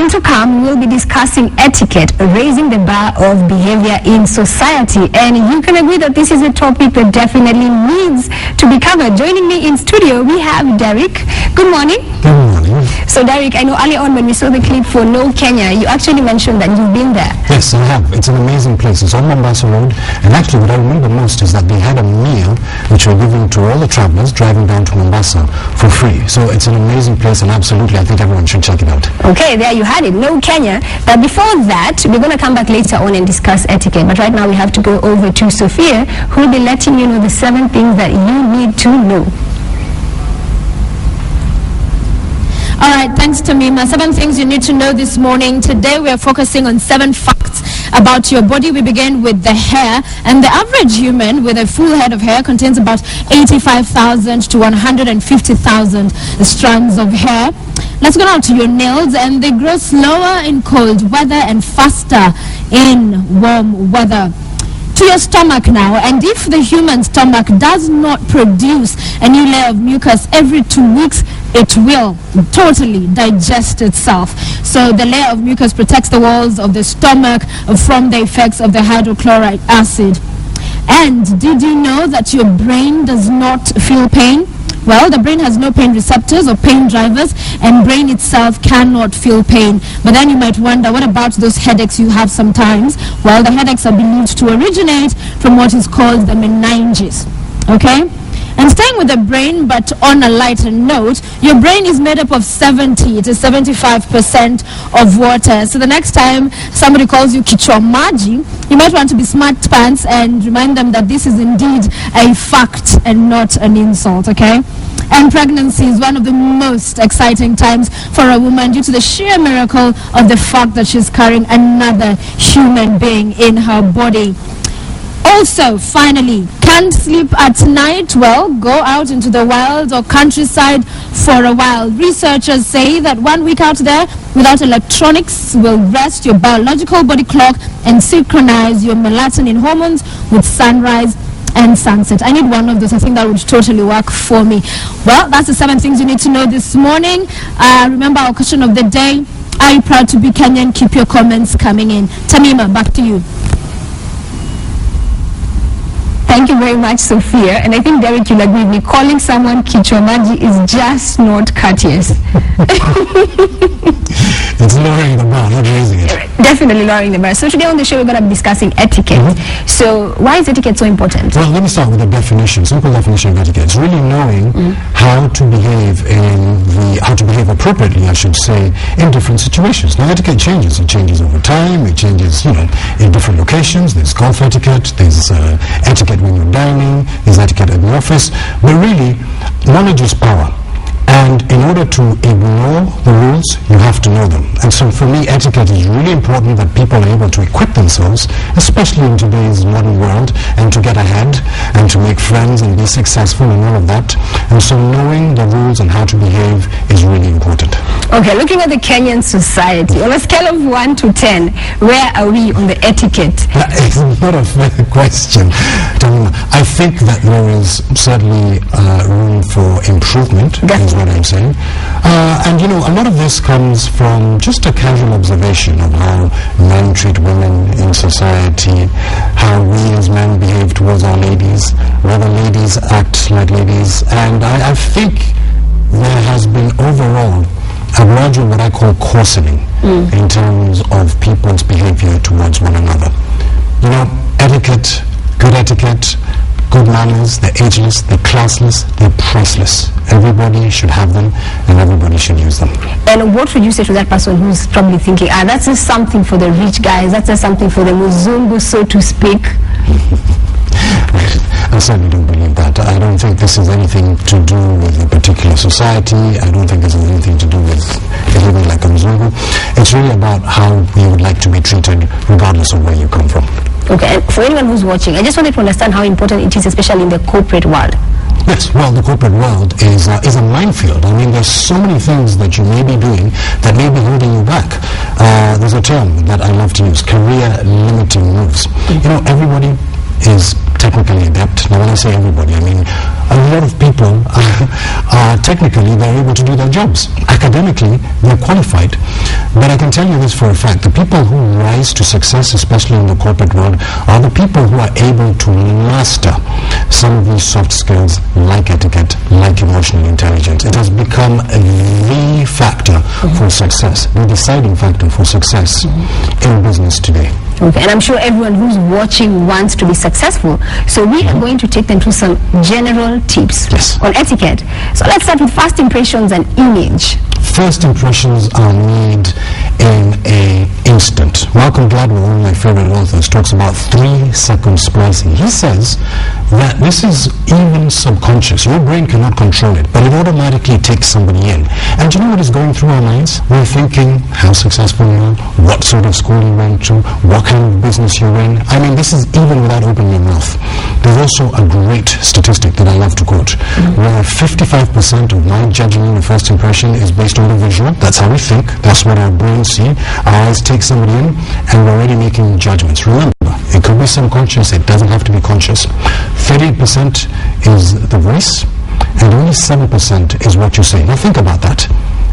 still to come, we'll be discussing etiquette, raising the bar of behavior in society. And you can agree that this is a topic that definitely needs to be covered. Joining me in studio, we have Derek. Good morning. Good morning. So Derek, I know earlier on when we saw the clip for No Kenya, you actually mentioned that you've been there. Yes, I have. It's an amazing place. It's on Mombasa Road. And actually what I remember most is that they had a meal which were given to all the travelers driving down to Mombasa for free. So it's an amazing place, and absolutely I think everyone should check it out. Okay, there you had it. No Kenya. But before that, we're going to come back later on and discuss etiquette. But right now we have to go over to Sophia, who will be letting you know the 7 things that you need to know. All right, thanks Tamima. 7 things you need to know this morning. Today we are focusing on 7 facts about your body. We begin with the hair, and the average human with a full head of hair contains about 85,000 to 150,000 strands of hair. Let's go now to your nails, and they grow slower in cold weather and faster in warm weather. To your stomach now, and if the human stomach does not produce a new layer of mucus every 2 weeks, it will totally digest itself. So the layer of mucus protects the walls of the stomach from the effects of the hydrochloric acid. And did you know that your brain does not feel pain? Well, the brain has no pain receptors or pain drivers, and brain itself cannot feel pain. But then you might wonder, what about those headaches you have sometimes? Well, the headaches are believed to originate from what is called the meninges. Okay? And staying with the brain, but on a lighter note, your brain is made up of 70 to 75% of water. So the next time somebody calls you kichwa maji, you might want to be smart pants and remind them that this is indeed a fact and not an insult, okay? And pregnancy is one of the most exciting times for a woman due to the sheer miracle of the fact that she's carrying another human being in her body. Also, finally, can't sleep at night? Well, go out into the wild or countryside for a while. Researchers say that 1 week out there without electronics will rest your biological body clock and synchronize your melatonin hormones with sunrise and sunset. I need one of those. I think that would totally work for me. Well, that's the 7 things you need to know this morning. Remember our question of the day. Are you proud to be Kenyan? Keep your comments coming in. Tamima, back to you. Thank you very much, Sophia. And I think, Derek, you'll agree with me, calling someone kichwa maji is just not courteous. It's lowering the bar, not raising it. Definitely lowering the bar. So today on the show, we're going to be discussing etiquette. So why is etiquette so important? Well, let me start with a definition, simple definition of etiquette. It's really knowing how to behave appropriately, I should say, in different situations. Now, etiquette changes. It changes over time. It changes, in different locations. There's golf etiquette. There's etiquette when you're dining. There's etiquette at the office. But really, knowledge is power. And in order to ignore the rules, you have to know them. And so for me, etiquette is really important, that people are able to equip themselves, especially in today's modern world, and to get ahead and to make friends and be successful and all of that. And so knowing the rules and how to behave is really important. Okay, looking at the Kenyan society, on a scale of 1 to 10, where are we on the etiquette? It's not a fair question, Tamima. I think that there is certainly room for improvement. Is what I'm saying. And a lot of this comes from just a casual observation of how men treat women in society, how we as men behave towards our ladies, whether ladies act like ladies. And I think there has been overall a gradual, what I call coarsening, in terms of people's behavior towards one another. Etiquette, good manners, they're ageless, they're classless, they're priceless. Everybody should have them, and everybody should use them. And what would you say to that person who's probably thinking, that's just something for the rich guys, that's just something for the muzungu, so to speak? I certainly don't believe that. I don't think this is anything to do with a particular society. I don't think this is anything to do with behaving like a muzungu. It's really about how you would like to be treated, regardless of where you come from. Okay, and for anyone who's watching, I just wanted to understand how important it is, especially in the corporate world. Yes, well, the corporate world is a minefield. I mean, there's so many things that you may be doing that may be holding you back. There's a term that I love to use, career-limiting moves. Everybody is technically adept. Now, when I say everybody, I mean a lot of people are technically, they're able to do their jobs. Academically, they're qualified. But I can tell you this for a fact. The people who rise to success, especially in the corporate world, are the people who are able to master some of these soft skills like etiquette, like emotional intelligence. It has become the factor for success, the deciding factor for success in business today. Okay, and I'm sure everyone who's watching wants to be successful. So we are going to take them through some general tips on etiquette. So let's start with first impressions and image. First impressions are made in an instant. Malcolm Gladwell, one of my favorite authors, talks about 3-second splicing. He says that this is even subconscious. Your brain cannot control it, but it automatically takes somebody in. And do you know what is going through our minds? We're thinking how successful you are, what sort of school you went to, what kind of business you're in. I mean, this is even without opening your mouth. There's also a great statistic that I love to quote, where 55% of my judging in the first impression is based on the visual. That's how we think. That's what our brains see. Our eyes take somebody in, and we're already making judgments. Remember, it could be subconscious. It doesn't have to be conscious. 38% is the voice, and only 7% is what you say. Now think about that.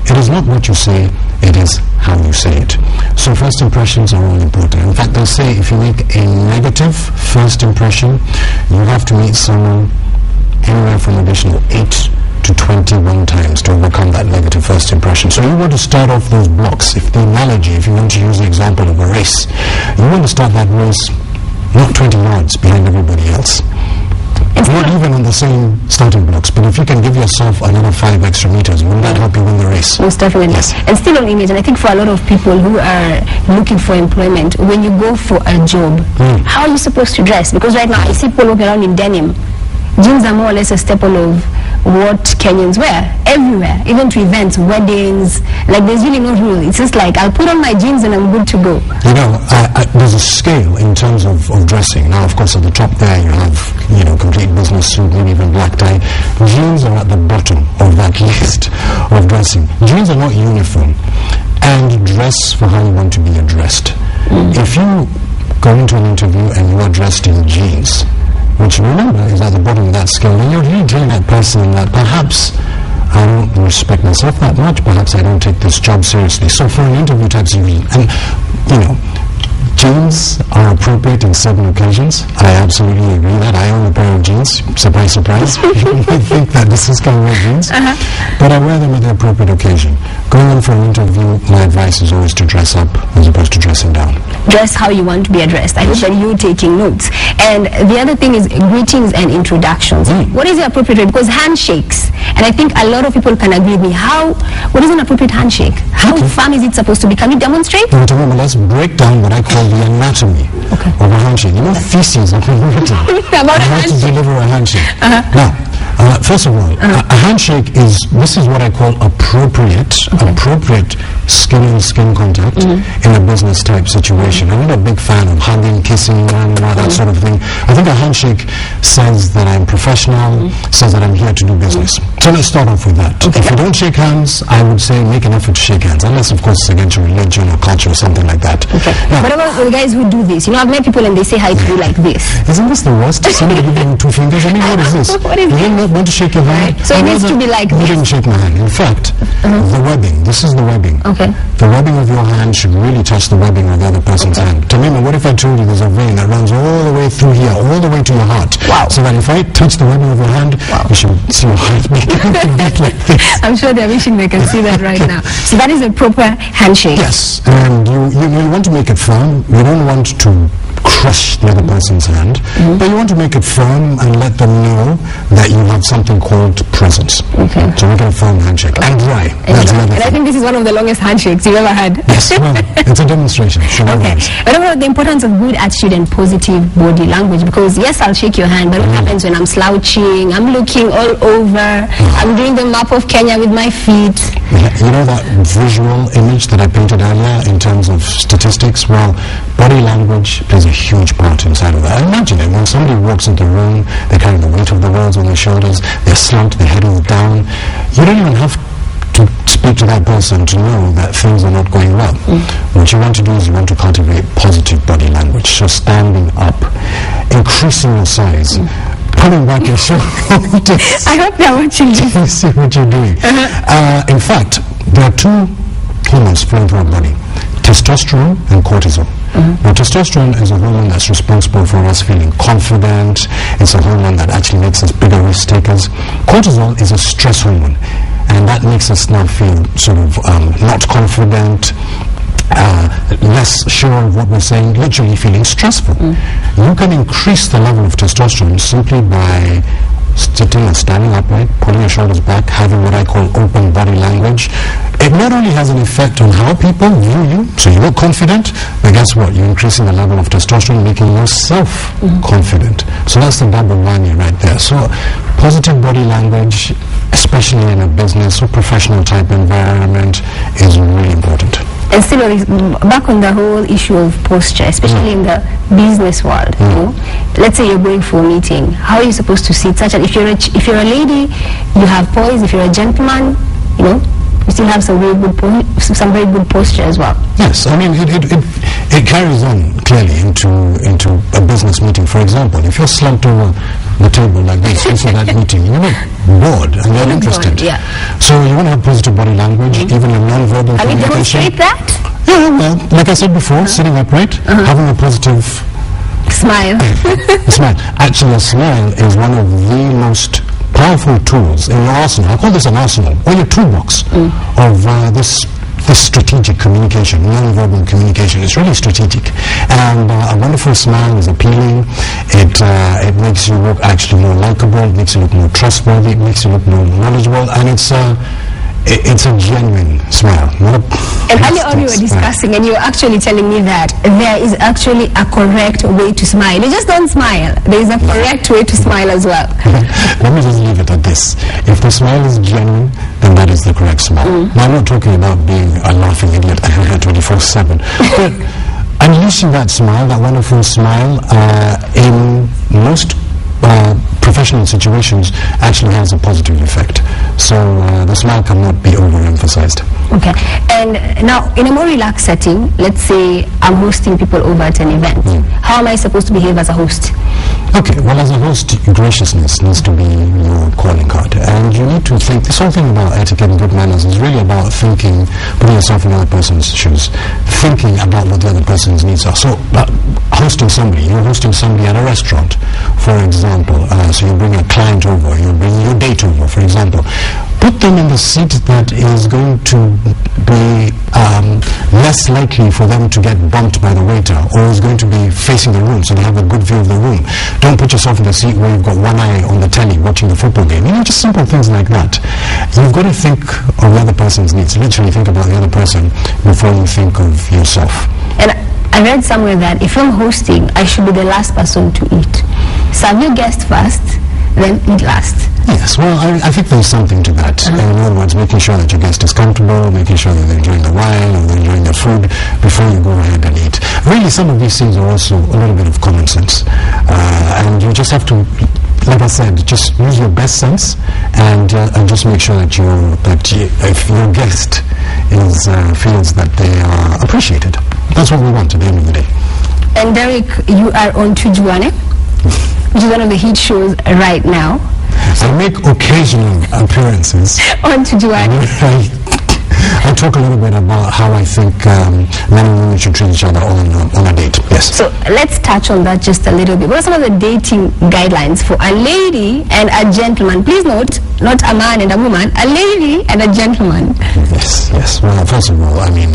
It is not what you say, it is how you say it. So first impressions are all important. In fact, they say if you make a negative first impression, you have to meet someone anywhere from an additional 8 to 21 times to overcome that negative first impression. So you want to start off those blocks. If the analogy, if you want to use the example of a race, you want to start that race not 20 yards behind everybody else. Not even on the same starting blocks, but if you can give yourself another 5 extra meters, will that help you win the race? Most definitely. Yes. And still on image, and I think for a lot of people who are looking for employment, when you go for a job, how are you supposed to dress? Because right now I see people walking around in denim. Jeans are more or less a staple of what Kenyans wear everywhere, even to events, weddings. Like there's really no rule. It's just like I'll put on my jeans and I'm good to go. You know, there's a scale in terms of dressing. Now, of course, at the top there you have, complete business suit, maybe even black tie. Jeans are at the bottom of that list of dressing. Jeans are not uniform, and dress for how you want to be addressed. If you go into an interview and you are dressed in jeans, which remember is at the bottom of that scale, and you're really telling that person that perhaps I don't respect myself that much, perhaps I don't take this job seriously. So for an interview type situation, and jeans are appropriate in certain occasions. I absolutely agree that. I own a pair of jeans. Surprise, surprise. You might think that this is kind of wear jeans. But I wear them at the appropriate occasion. Going in for an interview, my advice is always to dress up as opposed to dressing down. Dress how you want to be addressed. I hope that you're taking notes. And the other thing is greetings and introductions. What is the appropriate way? Because handshakes, and I think a lot of people can agree with me, what is an appropriate handshake? How firm is it supposed to be? Can you demonstrate? Let's break down what I call the anatomy of a handshake. Feces are written about how to deliver a handshake. Now, first of all, a handshake is what I call appropriate skin-on-skin contact in a business type situation. I'm not a big fan of hugging, kissing, that sort of thing. I think a handshake says that I'm professional, says that I'm here to do business. So let's start off with that. If you don't shake hands, I would say make an effort to shake hands, unless of course it's against your religion or culture or something like that. Now, what about the guys who do this? I've met people and they say hi to you like this. Isn't this the worst? Somebody giving you 2 fingers? I mean, what is this? What is you didn't want to shake your hand? So it needs to be like this. You didn't shake my hand. In fact, the webbing, this is the webbing. The webbing of your hand should really touch the webbing of the other person's hand. Tamima, what if I told you there's a vein that runs all the way through here, all the way to your heart? So that if I touch the webbing of your hand, you should see your heart beat like this. I'm sure they're wishing they can see that right now. So that is a proper handshake. Yes, and you want to make it firm. You don't want to crush the other person's hand, but you want to make it firm and let them know that you have something called presence. So make it a firm handshake and dry. That's the other thing. I think this is one of the longest handshakes you've ever had. Yes, well, it's a demonstration. What about the importance of good attitude and positive body language? Because yes, I'll shake your hand, but what happens when I'm slouching, I'm looking all over, I'm doing the map of Kenya with my feet? You know that visual image that I painted earlier in terms of statistics? Well, body language plays a huge part inside of that. Imagine it, when somebody walks into the room, they're carrying the weight of the world on their shoulders, they're slumped, their head is down. You don't even have to speak to that person to know that things are not going well. What you want to do is you want to cultivate positive body language. So standing up, increasing your size, pulling back your shoulders. I hope they're watching this. You see what you're doing. In fact, there are 2 hormones flowing through our body: testosterone and cortisol. Now, testosterone is a hormone that's responsible for us feeling confident. It's a hormone that actually makes us bigger risk takers. Cortisol is a stress hormone, and that makes us now feel sort of not confident, less sure of what we're saying, literally feeling stressful. You can increase the level of testosterone simply by sitting or standing upright, pulling your shoulders back, having what I call open body language. It not only has an effect on how people view you, so you look confident, but guess what? You're increasing the level of testosterone, making yourself confident. So that's the double whammy right there. So positive body language, especially in a business or professional type environment, is really important. And still back on the whole issue of posture, especially in the business world, you know, let's say you're going for a meeting, how are you supposed to sit? Such that if you're a lady, you have poise. If you're a gentleman, you know, you still have some very good posture as well. Yes, I mean it carries on clearly into a business meeting. For example, if you're slumped over the table like this into that meeting, you're not bored and you're interested. Yeah. So you want to have positive body language, even in non-verbal Can you communication. demonstrate that? Yeah, well, like I said before, sitting upright, having a positive Smile. smile. Actually, a smile is one of the most powerful tools in your arsenal. I call this an arsenal, or your toolbox of this strategic communication, non-verbal communication. It's really strategic. And a wonderful smile is appealing. It makes you look actually more likable. It makes you look more trustworthy. It makes you look more knowledgeable. And it's a genuine smile. And earlier on we were discussing, and you were actually telling me that there is actually a correct way to smile. You just don't smile. There is a correct way to smile as well. Let me just leave it at this. If the smile is genuine, then that is the correct smile. Now, I'm not talking about being a laughing idiot 24/7, but unleashing that smile, that wonderful smile, in most professional situations actually has a positive effect. So the smile cannot be overemphasized. Okay. And now, in a more relaxed setting, let's say I'm hosting people over at an event. How am I supposed to behave as a host? Okay, well, as a host, graciousness needs to be your calling card. And you need to think, this whole thing about etiquette and good manners is really about thinking, putting yourself in another person's shoes, thinking about what the other person's needs are. So, hosting somebody, you're hosting somebody at a restaurant, for example. So you bring a client over, you bring your date over, for example. Put them in the seat that is going to be less likely for them to get bumped by the waiter, or is going to be facing the room so they have a good view of the room. Don't put yourself in the seat where you've got one eye on the telly watching the football game. You know, just simple things like that. You've got to think of the other person's needs. Literally think about the other person before you think of yourself. And I read somewhere that if I'm hosting, I should be the last person to eat. Serve your guest first, then eat last. Yes, well, I think there's something to that. In other words, making sure that your guest is comfortable, making sure that they're enjoying the wine or they're enjoying their food before you go ahead and eat. Really, some of these things are also a little bit of common sense. And you just have to, like I said, just use your best sense and just make sure that if your guest feels that they are appreciated. That's what we want at the end of the day. And Derek, you are on Tujuane, which is one of the hit shows right now. I make occasional appearances on Tujuane. I talk a little bit about how I think men and women should treat each other on a date. Yes. So let's touch on that just a little bit. What are some of the dating guidelines for a lady and a gentleman? Please note, not a man and a woman, a lady and a gentleman. Yes, yes. Well, first of all, I mean,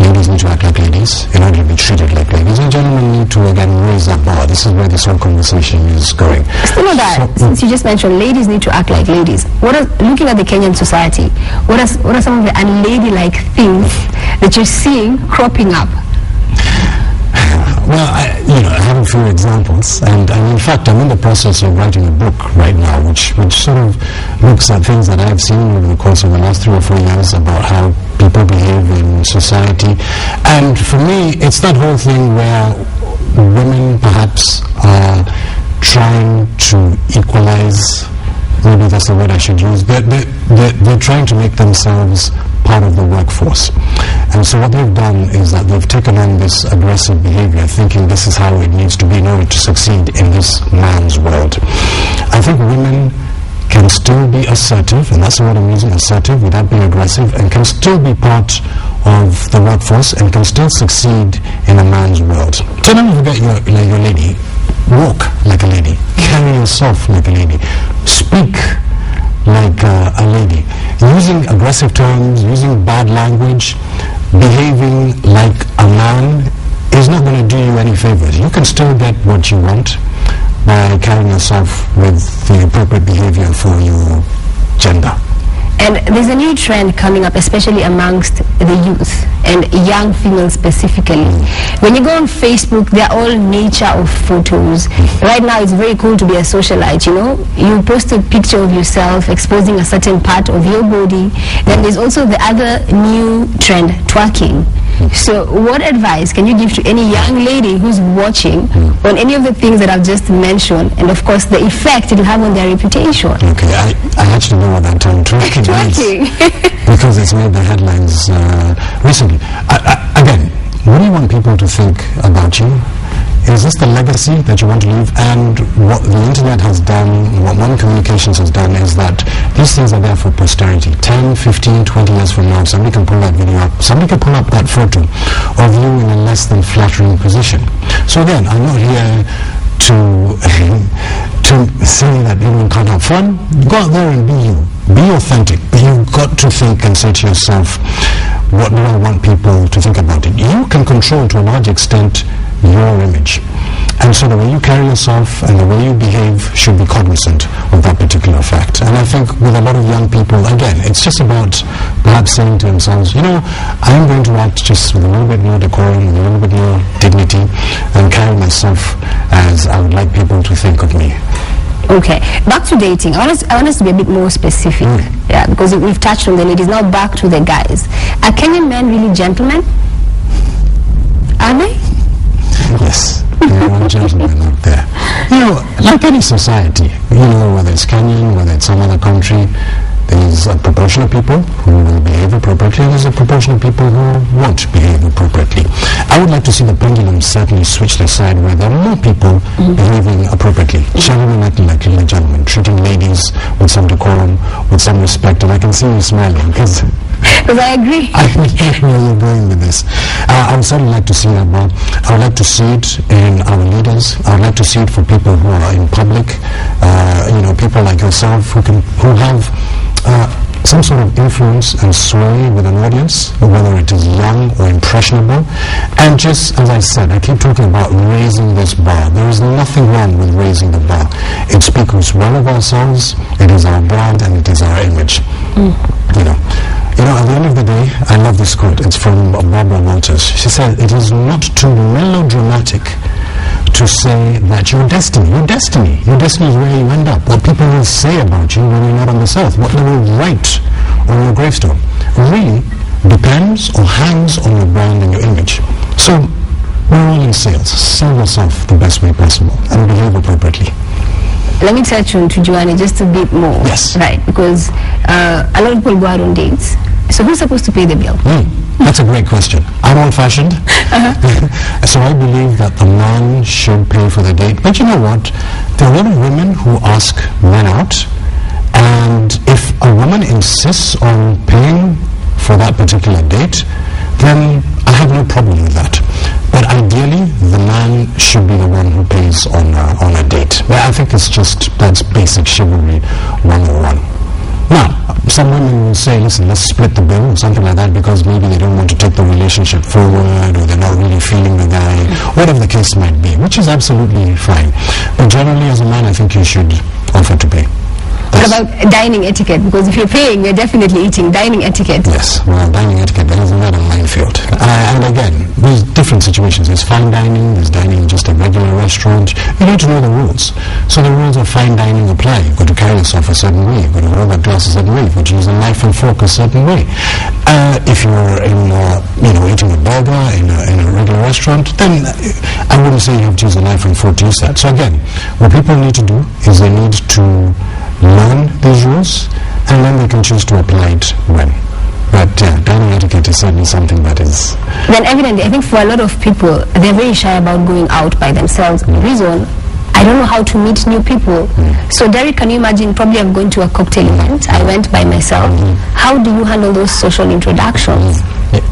ladies need to act like ladies in order to be treated like ladies, and gentlemen need to, again, raise that bar. This is where this whole conversation is going. Still on that, since you just mentioned ladies need to act like ladies, looking at the Kenyan society, what are some of the unladylike things that you're seeing cropping up? Well, I have a few examples, and in fact, I'm in the process of writing a book right now, which sort of looks at things that I've seen over the course of the last 3 or 4 years about how people behave in society. And for me, it's that whole thing where women perhaps are trying to equalize. Maybe that's the word I should use. They're trying to make themselves part of the workforce. And so what they've done is that they've taken on this aggressive behavior, thinking this is how it needs to be in order to succeed in this man's world. I think women can still be assertive, and that's the word I'm using, assertive, without being aggressive, and can still be part of the workforce and can still succeed in a man's world. So don't forget your lady. Walk like a lady. Carry yourself like a lady. Speak like a lady. Using aggressive terms, using bad language, behaving like a man is not going to do you any favors. You can still get what you want by carrying yourself with the appropriate behavior for your gender. And there's a new trend coming up, especially amongst the youth and young females specifically. When you go on Facebook, they're all nature of photos. Right now, it's very cool to be a socialite, you know. You post a picture of yourself exposing a certain part of your body. Then there's also the other new trend, twerking. So what advice can you give to any young lady who's watching on any of the things that I've just mentioned, and of course the effect it will have on their reputation? Okay, I actually know what that term twerking means, because it's made the headlines recently. Again, what do you want people to think about you? Is this the legacy that you want to leave? And what the internet has done, what modern communications has done, is that these things are there for posterity. 10, 15, 20 years from now, somebody can pull that video up. Somebody can pull up that photo of you in a less than flattering position. So again, I'm not here to say that everyone can't have fun. Go out there and be you. Be authentic. But you've got to think and say to yourself, what do I want people to think about it? You can control to a large extent your image. And so the way you carry yourself and the way you behave should be cognizant of that particular fact. And I think with a lot of young people, again, it's just about perhaps saying to themselves, you know, I am going to act just with a little bit more decorum, with a little bit more dignity, and carry myself as I would like people to think of me. Okay, back to dating. I want us to be a bit more specific. Yeah, because we've touched on the ladies. Now back to the guys. Are Kenyan men really gentlemen? Are they? Yes, there are gentlemen out there. You know, like any society, you know, whether it's Kenyan, whether it's some other country, there's a proportion of people who will behave appropriately, and there's a proportion of people who won't behave appropriately. I would like to see the pendulum certainly switch the side where there are more people behaving appropriately. Gentlemen acting like gentlemen, treating ladies with some decorum, with some respect, and I can see you smiling because I agree. I know where you're going with this. I would certainly like to see that more. I would like to see it in our leaders. I would like to see it for people who are in public. You know, people like yourself who have some sort of influence and sway with an audience, whether it is young or impressionable. And just as I said, I keep talking about raising this bar. There is nothing wrong with raising the bar. It speaks well of ourselves, it is our brand, and it is our image. You know, at the end of the day, I love this quote. It's from Barbara Walters. She said, it is not too melodramatic to say that your destiny is where you end up. What people will say about you when you're not on this earth, what they will write on your gravestone, really depends or hangs on your brand and your image. So we're all in sales. Sell yourself the best way possible and behave appropriately. Let me touch on to Joanne just a bit more. Yes. Right, because a lot of people go out on dates. So who's supposed to pay the bill? That's a great question. I'm old-fashioned. So I believe that the man should pay for the date. But you know what? There are a lot of women who ask men out. And if a woman insists on paying for that particular date, then I have no problem with that. But ideally, the man should be the one who pays on a date. But I think that's basic chivalry 101. Now, some women will say, listen, let's split the bill or something like that because maybe they don't want to take the relationship forward or they're not really feeling the guy, whatever the case might be, which is absolutely fine. But generally, as a man, I think you should offer to pay. What about dining etiquette? Because if you're paying, we're definitely eating. Dining etiquette. Yes, well, dining etiquette, that is not a minefield. And again, there's different situations. There's fine dining, there's dining in just a regular restaurant. You need to know the rules. So the rules of fine dining apply. You've got to carry yourself a certain way. You've got to hold that glass a certain way. You've got to use a knife and fork a certain way. If you're eating a burger in a regular restaurant, then I wouldn't say you have to use a knife and fork to use that. So again, what people need to do is they need to learn these rules, and then they can choose to apply it when. But dining etiquette is certainly something that is... Then evidently, I think for a lot of people, they're very shy about going out by themselves. The reason I don't know how to meet new people. So Derek, can you imagine, probably I'm going to a cocktail event, I went by myself. How do you handle those social introductions?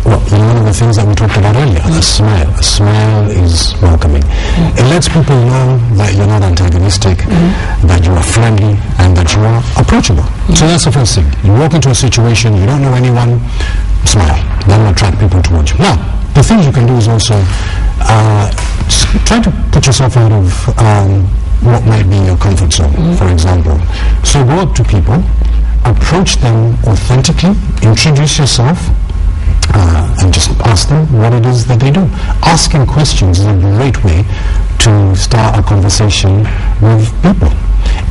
Well, one of the things that we talked about earlier, a smile. A smile is welcoming. It lets people know that you're not antagonistic, that you are friendly, and that you are approachable. So that's the first thing. You walk into a situation, you don't know anyone, smile. That will attract people towards you. Now, the things you can do is also try to put yourself out of what might be your comfort zone, for example. So go up to people, approach them authentically, introduce yourself, and just ask them what it is that they do. Asking questions is a great way to start a conversation with people.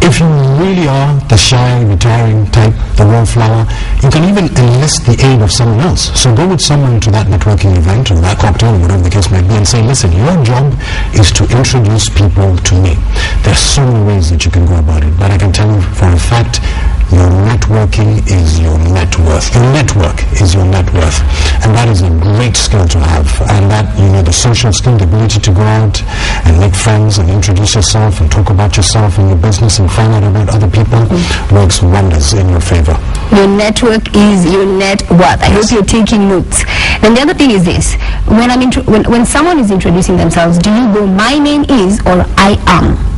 If you really are the shy, retiring type, the wallflower, you can even enlist the aid of someone else. So go with someone to that networking event or that cocktail or whatever the case may be and say, listen, your job is to introduce people to me. There's so many ways that you can go about it, but I can tell you for a fact, your networking is your net worth. Your network is your net worth. And that is a great skill to have. And that, the social skill, the ability to go out and make friends and introduce yourself and talk about yourself and your business and find out about other people works wonders in your favor. Your network is your net worth. I hope you're taking notes. Then the other thing is this. When someone is introducing themselves, do you go, my name is, or I am?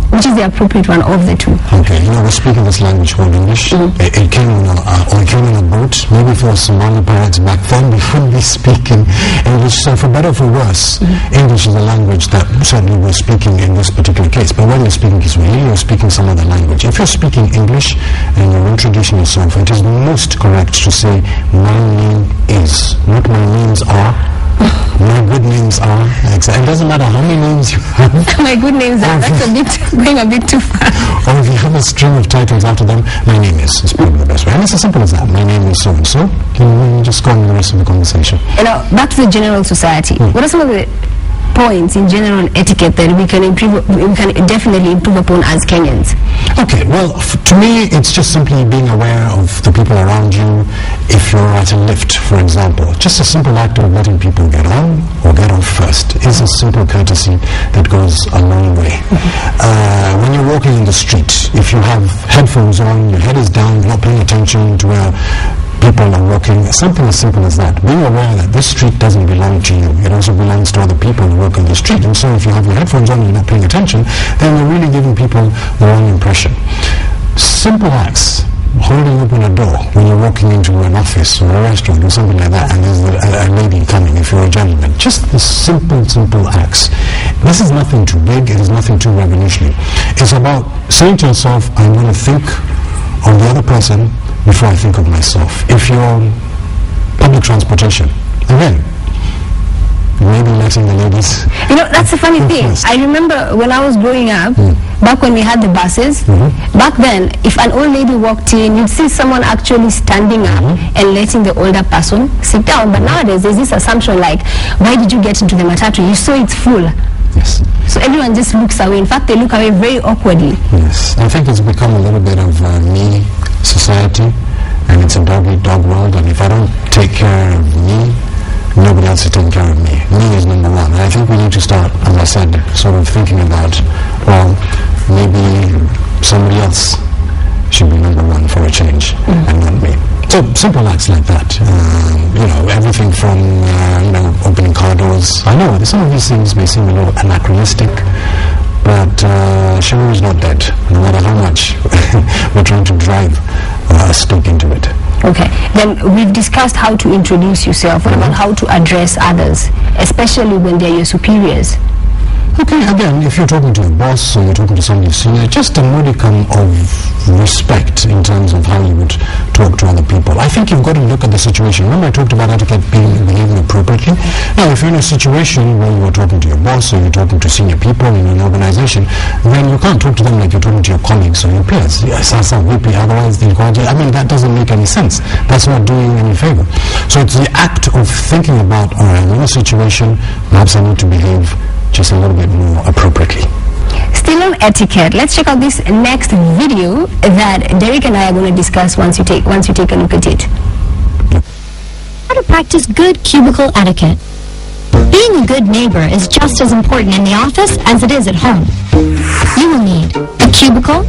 Which is the appropriate one of the two? Okay, we're speaking this language called English. It came on a boat. Maybe for Somali pirates back then, we wouldn't be speaking English. So for better or for worse, English is a language that certainly we're speaking in this particular case. But whether you're speaking Kiswahili or speaking some other language, if you're speaking English and you're introducing yourself, it is most correct to say, my name is, not my names are. My good names are. It doesn't matter how many names you have. My good names are. That's going a bit too far. Or if you have a string of titles after them, my name is probably the best way. And it's as simple as that. My name is so and so. You just go on with the rest of the conversation. Now, back to the general society. What are some of the points in general etiquette that we can definitely improve upon as Kenyans? Okay, well, to me, it's just simply being aware of the people around you. If you're at a lift, for example, just a simple act of letting people get on or get off first is a simple courtesy that goes a long way. When you're walking in the street, if you have headphones on, your head is down, you're not paying attention to where people are walking, something as simple as that. Being aware that this street doesn't belong to you. It also belongs to other people who work on the street. And so if you have your headphones on and you're not paying attention, then you're really giving people the wrong impression. Simple acts. Holding open a door when you're walking into an office or a restaurant or something like that, and there's a lady coming, if you're a gentleman. Just the simple acts. This is nothing too big. It is nothing too revolutionary. It's about saying to yourself, I'm going to think of the other person before I think of myself. If you're on public transportation, again, maybe letting the ladies... that's the funny thing. I remember when I was growing up, back when we had the buses, back then, if an old lady walked in, you'd see someone actually standing up and letting the older person sit down. But nowadays, there's this assumption like, why did you get into the matatu? You saw it's full. Yes. So everyone just looks away. In fact, they look away very awkwardly. Yes. I think it's become a little bit of me society, and it's a dog-eat-dog world, and if I don't take care of me, nobody else is taking care of me. Me is number one. And I think we need to start, as I said, sort of thinking about, well, maybe somebody else should be number one for a change, and not me. So simple acts like that, everything from, opening car doors. I know some of these things may seem a little anachronistic, but chivalry is not dead, no matter how much we're trying to drive a stake into it. Okay, then we've discussed how to introduce yourself. What about how to address others, especially when they're your superiors? Okay, again, if you're talking to a boss or you're talking to somebody senior, just a modicum of respect in terms of how you would talk to other people. I think you've got to look at the situation. Remember I talked about etiquette behaving appropriately? Now, if you're in a situation where you're talking to your boss or you're talking to senior people in an organization, then you can't talk to them like you're talking to your colleagues or your peers. Yes, otherwise they'll go, that doesn't make any sense. That's not doing any favor. So it's the act of thinking about, all right, I'm in a situation, perhaps I need to behave just a little bit more appropriately. Still on etiquette, let's check out this next video that Derek and I are going to discuss once you take a look at it. How to practice good cubicle etiquette. Being a good neighbor is just as important in the office as it is at home. You will need a cubicle,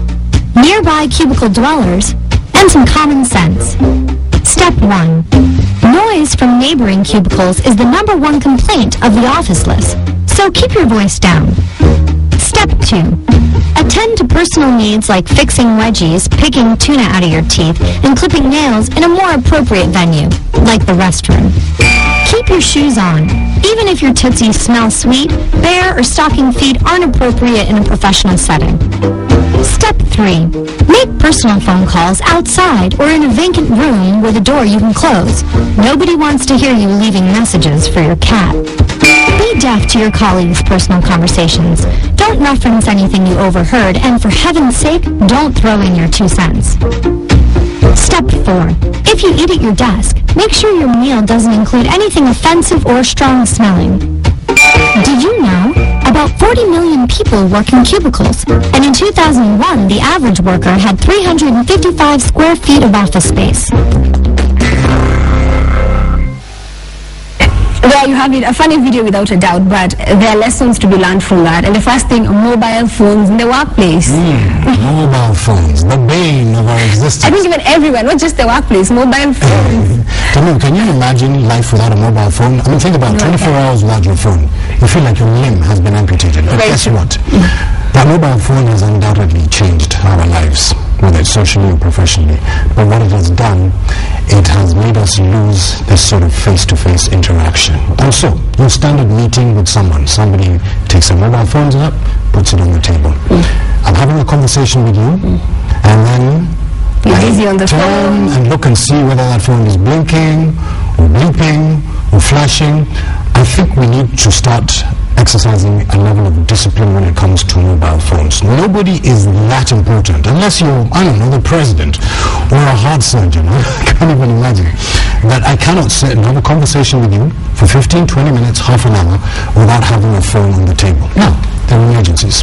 nearby cubicle dwellers, and some common sense. Step 1. Noise from neighboring cubicles is the #1 complaint of the officeless, so keep your voice down. Step 2. Attend to personal needs like fixing wedgies, picking tuna out of your teeth, and clipping nails in a more appropriate venue, like the restroom. Keep your shoes on. Even if your tootsies smell sweet, bare or stocking feet aren't appropriate in a professional setting. Step 3. Make personal phone calls outside or in a vacant room with a door you can close. Nobody wants to hear you leaving messages for your cat. Be deaf to your colleagues' personal conversations. Don't reference anything you overheard, and for heaven's sake, don't throw in your 2 cents. Step 4. If you eat at your desk, make sure your meal doesn't include anything offensive or strong-smelling. Did you know? About 40 million people work in cubicles, and in 2001, the average worker had 355 square feet of office space. There you have it, a funny video without a doubt, but there are lessons to be learned from that. And the first thing, mobile phones in the workplace. Mobile phones, the bane of our existence. I think even everyone, not just the workplace, mobile phones. Can you imagine life without a mobile phone? I mean, think about 24 hours without your phone. You feel like your limb has been amputated. But guess what? That mobile phone has undoubtedly changed our lives, whether it's socially or professionally. But what it has done, it has made us lose this sort of face-to-face interaction. And so, your standard meeting with someone, somebody takes their mobile phones up, puts it on the table. I'm having a conversation with you, and then you're busy on the turn phone and look and see whether that phone is blinking or bleeping or flashing. I think we need to start exercising a level of discipline when it comes to mobile phones. Nobody is that important unless you're, I don't know, the president or a heart surgeon. I can't even imagine that I cannot sit and have a conversation with you for 15, 20 minutes, half an hour without having a phone on the table. Now, there are emergencies,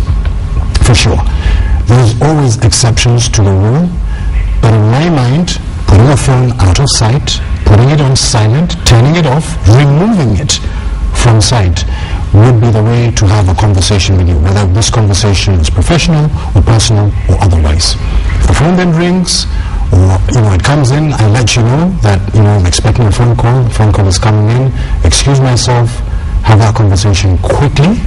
for sure. There's always exceptions to the rule, but in my mind, putting a phone out of sight, putting it on silent, turning it off, removing it from sight would be the way to have a conversation with you, whether this conversation is professional or personal or otherwise. If the phone then rings, or it comes in, I let you know that I'm expecting a phone call is coming in, excuse myself, have that conversation quickly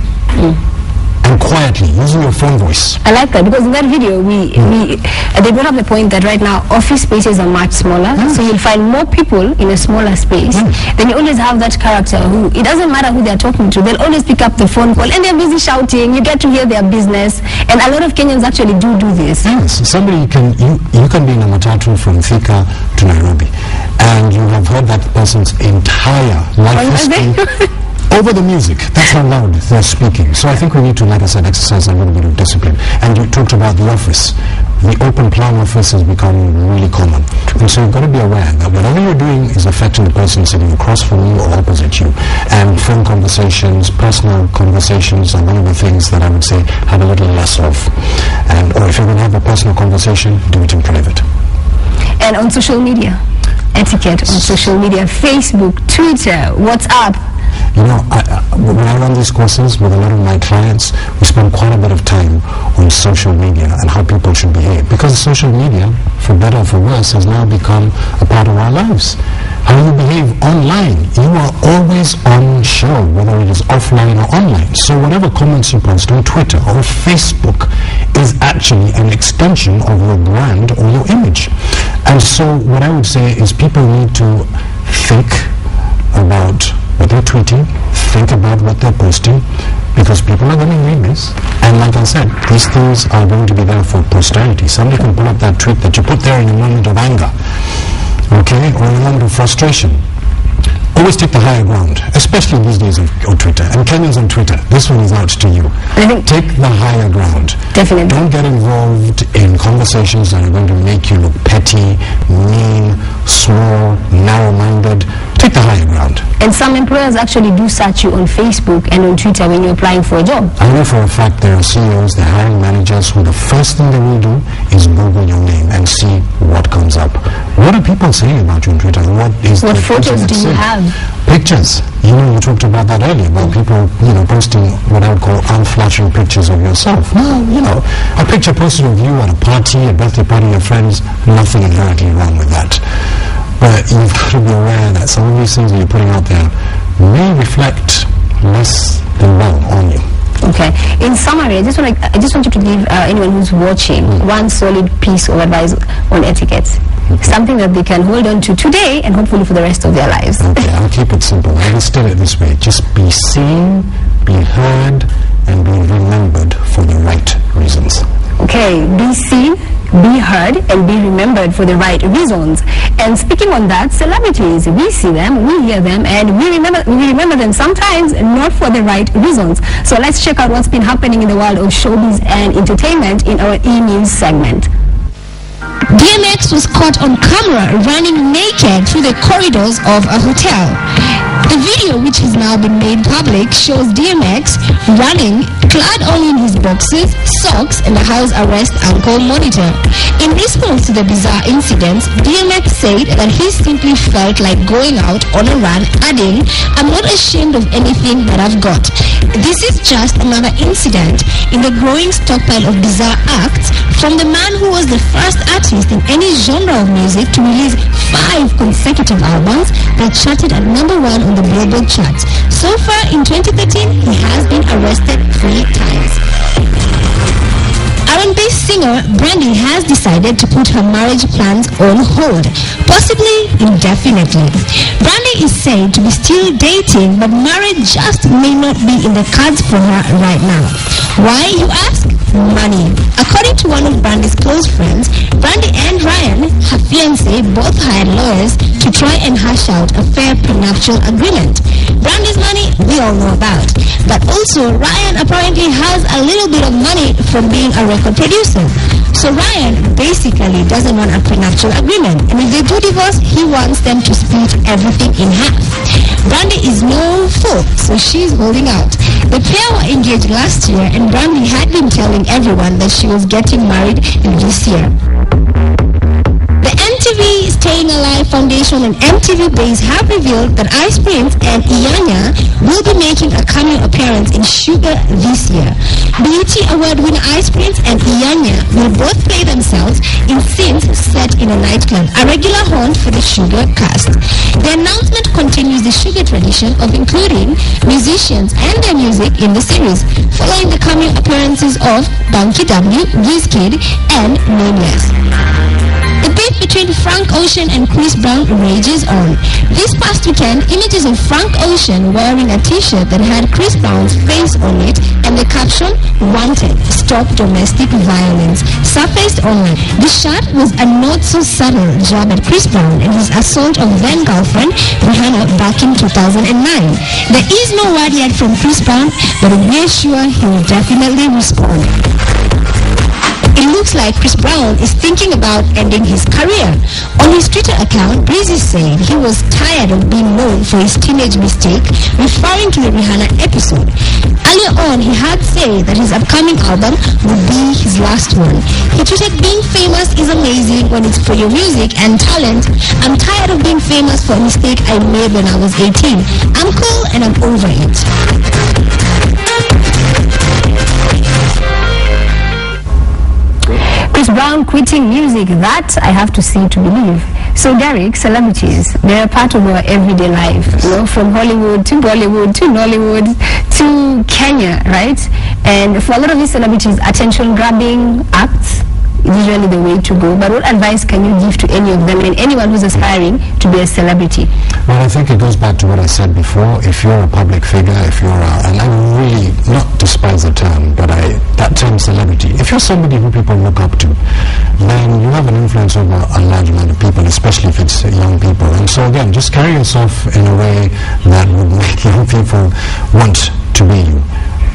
and quietly, using your phone voice. I like that, because in that video, they brought up the point that right now office spaces are much smaller, so you'll find more people in a smaller space. Then you always have that character who, it doesn't matter who they're talking to, they'll always pick up the phone call and they're busy shouting. You get to hear their business, and a lot of Kenyans actually do this. Yes, somebody you can be in a matatu from Thika to Nairobi, and you have heard that person's entire life history over the music. That's how loud they're speaking. So I think we need to, like I said, exercise a little bit of discipline. And you talked about the office. The open plan office has become really common. And so you've got to be aware that whatever you're doing is affecting the person sitting across from you or opposite you. And phone conversations, personal conversations are one of the things that I would say have a little less of. Or if you're going to have a personal conversation, do it in private. And on social media, etiquette on social media, Facebook, Twitter, WhatsApp. When I run these courses with a lot of my clients, we spend quite a bit of time on social media and how people should behave. Because social media, for better or for worse, has now become a part of our lives. How you behave online, you are always on show, whether it is offline or online. So whatever comments you post on Twitter or Facebook is actually an extension of your brand or your image. And so what I would say is people need to think about what they're tweeting, think about what they're posting, because people are going to read this. And like I said, these things are going to be there for posterity. Somebody can pull up that tweet that you put there in a moment of anger, okay, or in a moment of frustration. Always take the higher ground, especially these days of Twitter. And Kenyans on Twitter, this one is out to you. Take the higher ground. Definitely. Don't get involved in conversations that are going to make you look petty, mean, small, narrow-minded. Take the higher ground. And some employers actually do search you on Facebook and on Twitter when you're applying for a job. I know for a fact there are CEOs, the hiring managers, who the first thing they will do is Google your name and see what comes up. What are people saying about you on Twitter? What photos do you have? Pictures. You talked about that earlier, about people, posting what I would call unflattering pictures of yourself. Well, a picture posted of you at a party, a birthday party of your friends, nothing inherently wrong with that. But you've got to be aware that some of these things that you're putting out there may reflect less than well on you. Okay. In summary, I just want you to give anyone who's watching one solid piece of advice on etiquette. Something that they can hold on to today and hopefully for the rest of their lives. Okay, I'll keep it simple. I will still it this way. Just be seen, be heard, and be remembered for the right reasons. Okay, be seen, be heard, and be remembered for the right reasons. And speaking on that, celebrities, we see them, we hear them, and we remember them sometimes not for the right reasons. So let's check out what's been happening in the world of showbiz and entertainment in our e-news segment. DMX was caught on camera running naked through the corridors of a hotel. The video, which has now been made public, shows DMX running clad only in his boxers, socks, and a house arrest ankle monitor. In response to the bizarre incident, DMX said that he simply felt like going out on a run, adding, "I'm not ashamed of anything that I've got. This is just another incident in the growing stockpile of bizarre acts from the man who was the first artist in any genre of music to release 5 consecutive albums that charted at #1 on the Billboard charts. So far in 2013, he has been arrested 3 times. R&B singer Brandy has decided to put her marriage plans on hold, possibly indefinitely. Brandy is said to be still dating, but marriage just may not be in the cards for her right now. Why, you ask? Money. According to one of Brandy's close friends, Brandy and Ryan, her fiancé, both hired lawyers to try and hash out a fair prenuptial agreement. Brandy's money we all know about, but also Ryan apparently has a little bit of money from being a record producer. So Ryan basically doesn't want a prenuptial agreement, and if they do divorce, he wants them to split everything in half. Brandy is no fool, so she's holding out. The pair were engaged last year, and Brandy had been telling everyone that she was getting married this year. The MTV Staying Alive Foundation and MTV Base have revealed that Ice Prince and Iyanya will be making a cameo appearance in Sugar this year. Beauty Award winner Ice Prince and Iyanya will both play themselves in scenes set in a nightclub, a regular haunt for the Sugar cast. The announcement continues the Sugar tradition of including musicians and their music in the series, following the cameo appearances of Bunky W, Wizkid, and Nameless. The beef between Frank Ocean and Chris Brown rages on. This past weekend, images of Frank Ocean wearing a t-shirt that had Chris Brown's face on it and the caption, "Wanted, Stop Domestic Violence," surfaced online. The shot was a not-so-subtle jab at Chris Brown and his assault of then-girlfriend Rihanna back in 2009. There is no word yet from Chris Brown, but we're sure he will definitely respond. It looks like Chris Brown is thinking about ending his career. On his Twitter account, Breezy said he was tired of being known for his teenage mistake, referring to the Rihanna episode. Earlier on, he had said that his upcoming album would be his last one. He tweeted, "Being famous is amazing when it's for your music and talent. I'm tired of being famous for a mistake I made when I was 18. I'm cool and I'm over it." Chris Brown quitting music, that I have to see to believe. So Derek, celebrities, they're a part of our everyday life, from Hollywood to Bollywood to Nollywood to Kenya, right? And for a lot of these celebrities, attention-grabbing acts is usually the way to go. But what advice can you give to any of them and anyone who's aspiring to be a celebrity? Well, I think it goes back to what I said before. If you're a public figure, and I really not despise the term, but that term celebrity, if you're somebody who people look up to, then you have an influence over a large amount of people, especially if it's young people. And so again, just carry yourself in a way that would make young people want to be you.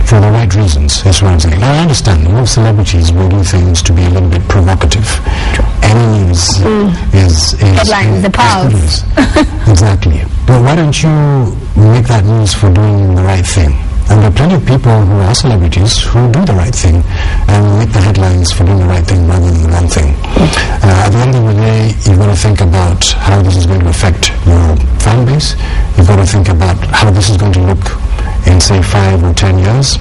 For the right reasons, that's what I'm saying. Now, I understand most celebrities will do things to be a little bit provocative. Any news is headlines, the pulse. Exactly. But why don't you make that news for doing the right thing? And there are plenty of people who are celebrities who do the right thing and make the headlines for doing the right thing rather than the wrong thing. At the end of the day, you've got to think about how this is going to affect your fan base. You've got to think about how this is going to look in, say, 5 or 10 years.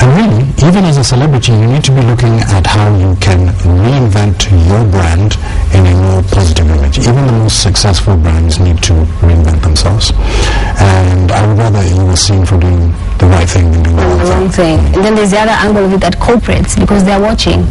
And really, even as a celebrity, you need to be looking at how you can reinvent your brand in a more positive image. Even the most successful brands need to reinvent themselves. And I would rather you were seen for doing the right thing than doing the wrong thing. And then there's the other angle of it, that corporates, because they're watching.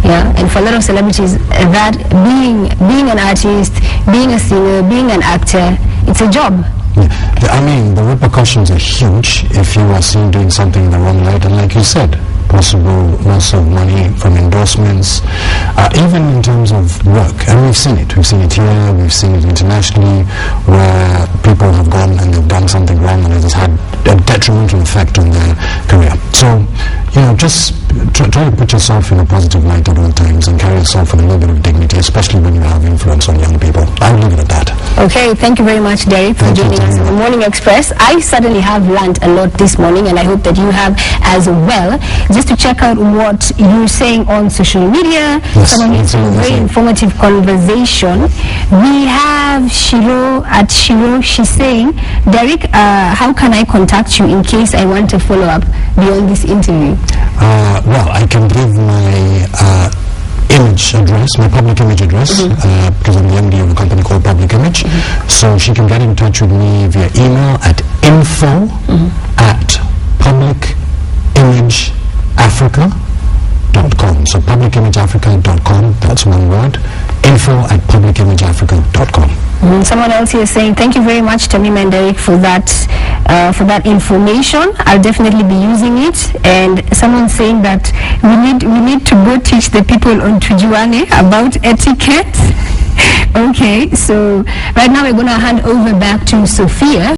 Yeah, and for a lot of celebrities, that being an artist, being a singer, being an actor, it's a job. I mean, the repercussions are huge if you are seen doing something in the wrong light, and like you said, possible loss of money from endorsements, even in terms of work. And we've seen it here, we've seen it internationally, where people have gone and they've done something wrong and it has had a detrimental effect on their career. So, you know, just try to put yourself in a positive light at all times and carry yourself with a little bit of dignity, especially when you have influence on young people. I'll leave it at that. Okay, thank you very much, Derek, for joining us on the Morning Express. I certainly have learned a lot this morning, and I hope that you have as well. Just to check out what you're saying on social media, someone needs a very informative conversation. We have Shiro at Shiro. She's saying, Derek, how can I contact you in case I want to follow up beyond this interview? Well, I can give my image address, my public image address, because I'm the MD of a company called Public Image. So she can get in touch with me via email at info@publicimageafrica.com. So publicimageafrica.com, that's one word. info@publicimageafrica.com. Someone else here is saying, thank you very much, Tamima and Derek, for that information. I'll definitely be using it. And someone's saying that we need to go teach the people on Tujuane about etiquette. Okay, so right now we're going to hand over back to Sophia.